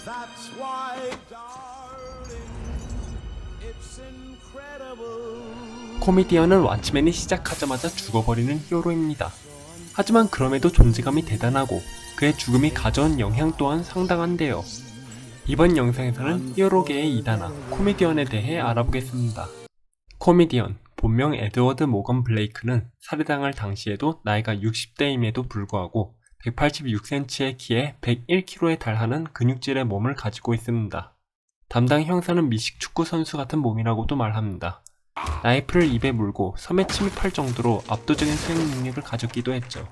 That's why, darling, it's incredible. 코미디언은 왓츠맨이 시작하자마자 죽어버리는 히어로입니다. 하지만 그럼에도 존재감이 대단하고 그의 죽음이 가져온 영향 또한 상당한데요. 이번 영상에서는 히어로계의 이단아 코미디언에 대해 알아보겠습니다. 코미디언, 본명 에드워드 모건 블레이크는 살해당할 당시에도 나이가 60대임에도 불구하고 186cm의 키에 101kg에 달하는 근육질의 몸을 가지고 있습니다. 담당 형사는 미식 축구 선수 같은 몸이라고도 말합니다. 나이프를 입에 물고 섬에 침입할 정도로 압도적인 수행 능력을 가졌기도 했죠.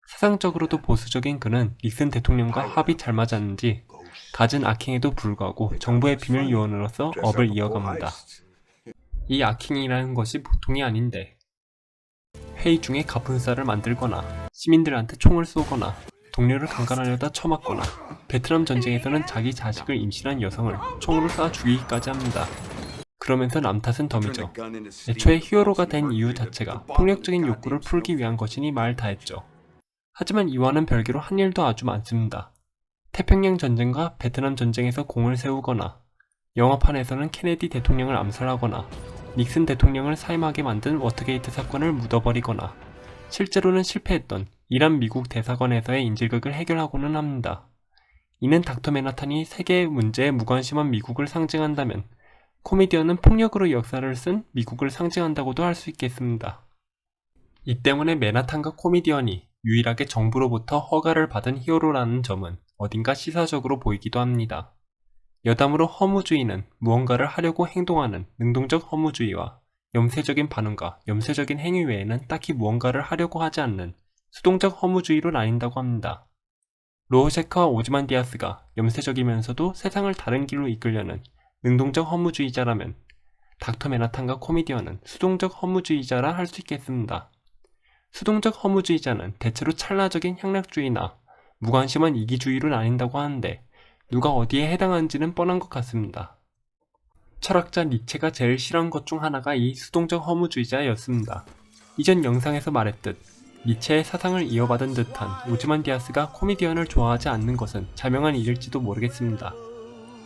사상적으로도 보수적인 그는 닉슨 대통령과 합이 잘 맞았는지 갖은 악행에도 불구하고 정부의 비밀 요원으로서 업을 이어갑니다. 이 악행이라는 것이 보통이 아닌데 회의 중에 갑분싸를 만들거나 시민들한테 총을 쏘거나 동료를 강간하려다 처맞거나 베트남 전쟁에서는 자기 자식을 임신한 여성을 총으로 쏴 죽이기까지 합니다. 그러면서 남 탓은 덤이죠. 애초에 히어로가 된 이유 자체가 폭력적인 욕구를 풀기 위한 것이니 말 다했죠. 하지만 이와는 별개로 한 일도 아주 많습니다. 태평양 전쟁과 베트남 전쟁에서 공을 세우거나 영화판에서는 케네디 대통령을 암살하거나 닉슨 대통령을 사임하게 만든 워터게이트 사건을 묻어버리거나 실제로는 실패했던 이란 미국 대사관에서의 인질극을 해결하고는 합니다. 이는 닥터 맨하탄이 세계의 문제에 무관심한 미국을 상징한다면 코미디언은 폭력으로 역사를 쓴 미국을 상징한다고도 할 수 있겠습니다. 이 때문에 맨하탄과 코미디언이 유일하게 정부로부터 허가를 받은 히어로라는 점은 어딘가 시사적으로 보이기도 합니다. 여담으로 허무주의는 무언가를 하려고 행동하는 능동적 허무주의와 염세적인 반응과 염세적인 행위 외에는 딱히 무언가를 하려고 하지 않는 수동적 허무주의로 나뉜다고 합니다. 로우셰크와 오즈만디아스가 염세적이면서도 세상을 다른 길로 이끌려는 능동적 허무주의자라면 닥터 맨하탄과 코미디언은 수동적 허무주의자라 할 수 있겠습니다. 수동적 허무주의자는 대체로 찰나적인 향락주의나 무관심한 이기주의로 나뉜다고 하는데 누가 어디에 해당하는지는 뻔한 것 같습니다. 철학자 니체가 제일 싫어한 것 중 하나가 이 수동적 허무주의자였습니다. 이전 영상에서 말했듯 니체의 사상을 이어받은 듯한 오즈만디아스가 코미디언을 좋아하지 않는 것은 자명한 일일지도 모르겠습니다.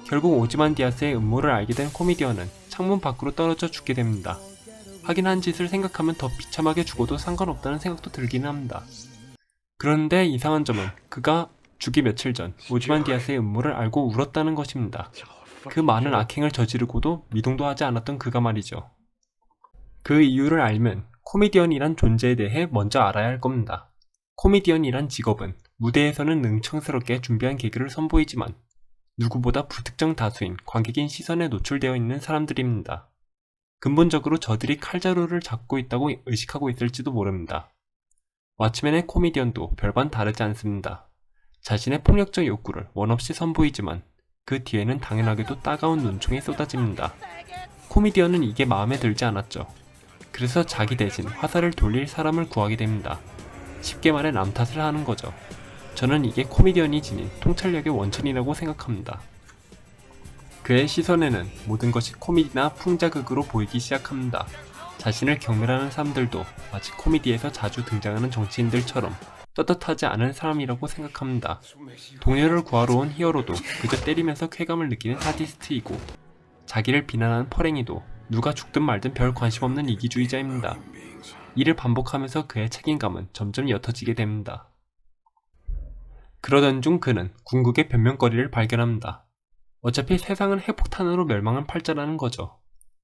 결국 오즈만디아스의 음모를 알게 된 코미디언은 창문 밖으로 떨어져 죽게 됩니다. 하긴 한 짓을 생각하면 더 비참하게 죽어도 상관없다는 생각도 들기는 합니다. 그런데 이상한 점은 그가 죽기 며칠 전 오즈만디아스의 음모를 알고 울었다는 것입니다. 그 많은 악행을 저지르고도 미동도 하지 않았던 그가 말이죠. 그 이유를 알면 코미디언이란 존재에 대해 먼저 알아야 할 겁니다. 코미디언이란 직업은 무대에서는 능청스럽게 준비한 개그를 선보이지만 누구보다 불특정 다수인 관객인 시선에 노출되어 있는 사람들입니다. 근본적으로 저들이 칼자루를 잡고 있다고 의식하고 있을지도 모릅니다. 왓츠맨의 코미디언도 별반 다르지 않습니다. 자신의 폭력적 욕구를 원없이 선보이지만 그 뒤에는 당연하게도 따가운 눈총이 쏟아집니다. 코미디언은 이게 마음에 들지 않았죠. 그래서 자기 대신 화살을 돌릴 사람을 구하게 됩니다. 쉽게 말해 남 탓을 하는 거죠. 저는 이게 코미디언이 지닌 통찰력의 원천이라고 생각합니다. 그의 시선에는 모든 것이 코미디나 풍자극으로 보이기 시작합니다. 자신을 경멸하는 사람들도 마치 코미디에서 자주 등장하는 정치인들처럼 떳떳하지 않은 사람이라고 생각합니다. 동료를 구하러 온 히어로도 그저 때리면서 쾌감을 느끼는 사디스트이고 자기를 비난하는 퍼랭이도 누가 죽든 말든 별 관심 없는 이기주의자입니다. 이를 반복하면서 그의 책임감은 점점 옅어지게 됩니다. 그러던 중 그는 궁극의 변명거리를 발견합니다. 어차피 세상은 핵폭탄으로 멸망한 팔자라는 거죠.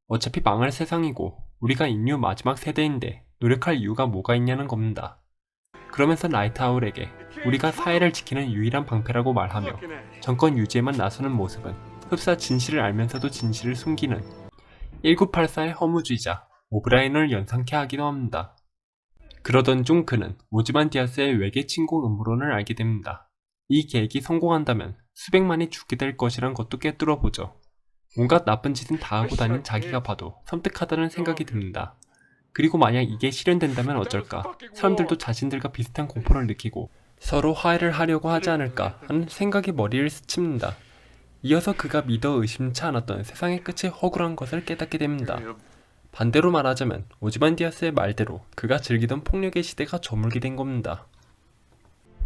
어차피 망할 세상이고 우리가 인류 마지막 세대인데 노력할 이유가 뭐가 있냐는 겁니다. 그러면서 라이트아웃에게 우리가 사회를 지키는 유일한 방패라고 말하며 정권 유지에만 나서는 모습은 흡사 진실을 알면서도 진실을 숨기는 1984의 허무주의자 오브라인을 연상케 하기도 합니다. 그러던 중 그는 오즈만디아스의 외계 침공 음모론을 알게 됩니다. 이 계획이 성공한다면 수백만이 죽게 될 것이란 것도 꿰뚫어 보죠. 온갖 나쁜 짓은 다 하고 다닌 자기가 봐도 섬뜩하다는 생각이 듭니다. 그리고 만약 이게 실현된다면 어쩔까? 사람들도 자신들과 비슷한 공포를 느끼고 서로 화해를 하려고 하지 않을까 하는 생각이 머리를 스칩니다. 이어서 그가 믿어 의심치 않았던 세상의 끝이 허구란 것을 깨닫게 됩니다. 반대로 말하자면 오즈만디아스의 말대로 그가 즐기던 폭력의 시대가 저물게 된 겁니다.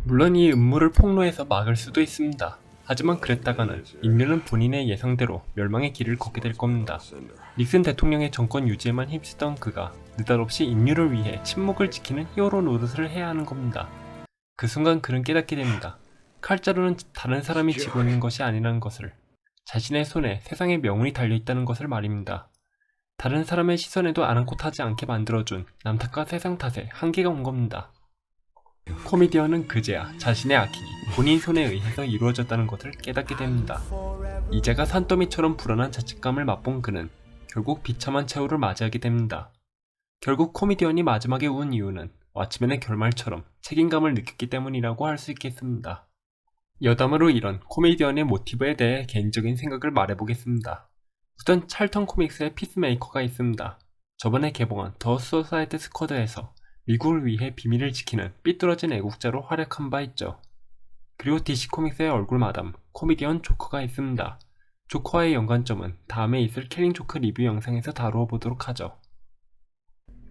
물론 이 음모를 폭로해서 막을 수도 있습니다. 하지만 그랬다가는 인류는 본인의 예상대로 멸망의 길을 걷게 될 겁니다. 닉슨 대통령의 정권 유지에만 힘쓰던 그가 느닷없이 인류를 위해 침묵을 지키는 히어로 노릇을 해야 하는 겁니다. 그 순간 그는 깨닫게 됩니다. 칼자루는 다른 사람이 쥐고 있는 것이 아니라는 것을, 자신의 손에 세상의 명운이 달려있다는 것을 말입니다. 다른 사람의 시선에도 아랑곳하지 않게 만들어준 남탓과 세상 탓에 한계가 온 겁니다. 코미디언은 그제야 자신의 악행이 본인 손에 의해서 이루어졌다는 것을 깨닫게 됩니다. 이제가 산더미처럼 불어난 자책감을 맛본 그는 결국 비참한 최후를 맞이하게 됩니다. 결국 코미디언이 마지막에 운 이유는 왓츠맨의 결말처럼 책임감을 느꼈기 때문이라고 할 수 있겠습니다. 여담으로 이런 코미디언의 모티브에 대해 개인적인 생각을 말해보겠습니다. 우선 찰턴 코믹스의 피스메이커가 있습니다. 저번에 개봉한 더 수사이드 스쿼드에서 미국을 위해 비밀을 지키는 삐뚤어진 애국자로 활약한 바 있죠. 그리고 DC 코믹스의 얼굴 마담 코미디언 조커가 있습니다. 조커와의 연관점은 다음에 있을 킬링 조크 리뷰 영상에서 다루어 보도록 하죠.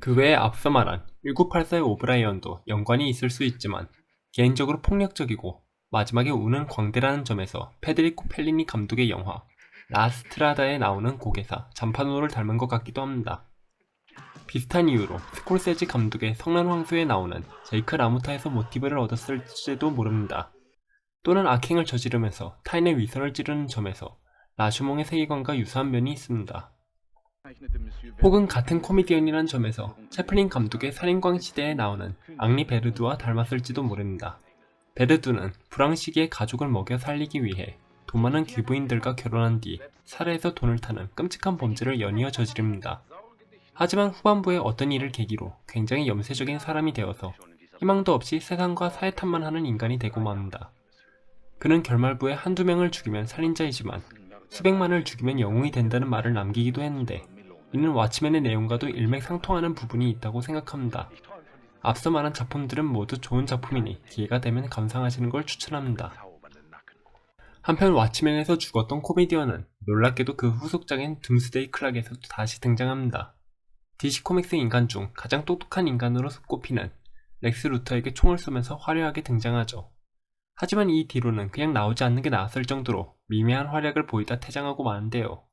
그 외에 앞서 말한 1984의 오브라이언도 연관이 있을 수 있지만 개인적으로 폭력적이고 마지막에 우는 광대라는 점에서 페데리코 펠리니 감독의 영화 라스트라다에 나오는 고개사 잠파노를 닮은 것 같기도 합니다. 비슷한 이유로 스콜세지 감독의 성난 황소에 나오는 제이크 라모타에서 모티브를 얻었을지도 모릅니다. 또는 악행을 저지르면서 타인의 위선을 찌르는 점에서 라슈몽의 세계관과 유사한 면이 있습니다. 혹은 같은 코미디언이란 점에서 채플린 감독의 살인광 시대에 나오는 앙리 베르두와 닮았을지도 모릅니다. 베르두는 불황 시기에 가족을 먹여 살리기 위해 돈 많은 귀부인들과 결혼한 뒤 살해해서 돈을 타는 끔찍한 범죄를 연이어 저지릅니다. 하지만 후반부에 어떤 일을 계기로 굉장히 염세적인 사람이 되어서 희망도 없이 세상과 사회탐만 하는 인간이 되고 맙니다. 그는 결말부에 한두 명을 죽이면 살인자이지만 수백만을 죽이면 영웅이 된다는 말을 남기기도 했는데 이는 왓츠맨의 내용과도 일맥상통하는 부분이 있다고 생각합니다. 앞서 말한 작품들은 모두 좋은 작품이니 기회가 되면 감상하시는 걸 추천합니다. 한편 왓츠맨에서 죽었던 코미디언은 놀랍게도 그 후속작인 둠스데이 클락에서도 다시 등장합니다. DC 코믹스 인간 중 가장 똑똑한 인간으로 꼽히는 렉스 루터에게 총을 쏘면서 화려하게 등장하죠. 하지만 이 뒤로는 그냥 나오지 않는 게 나았을 정도로 미미한 활약을 보이다 퇴장하고 마는데요.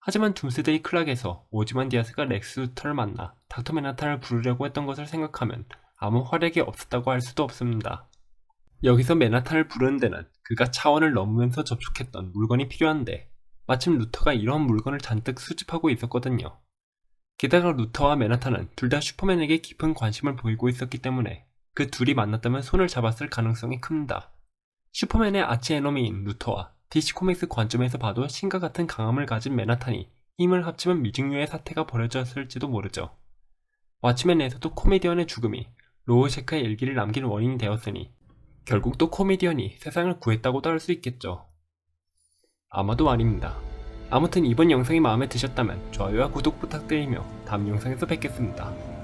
하지만 둠스데이 클락에서 오지만디아스가 렉스 루터를 만나 닥터 맨하탄을 부르려고 했던 것을 생각하면 아무 활약이 없었다고 할 수도 없습니다. 여기서 맨하탄을 부르는 데는 그가 차원을 넘으면서 접촉했던 물건이 필요한데 마침 루터가 이러한 물건을 잔뜩 수집하고 있었거든요. 게다가 루터와 맨하탄은 둘 다 슈퍼맨에게 깊은 관심을 보이고 있었기 때문에 그 둘이 만났다면 손을 잡았을 가능성이 큽니다. 슈퍼맨의 아치에너미인 루터와 DC 코믹스 관점에서 봐도 신과 같은 강함을 가진 맨하탄이 힘을 합치면 미증유의 사태가 벌어졌을지도 모르죠. 왓츠맨에서도 코미디언의 죽음이 로우셰크의 일기를 남긴 원인이 되었으니 결국 또 코미디언이 세상을 구했다고도 할 수 있겠죠. 아마도 말입니다. 아무튼 이번 영상이 마음에 드셨다면 좋아요와 구독 부탁드리며 다음 영상에서 뵙겠습니다.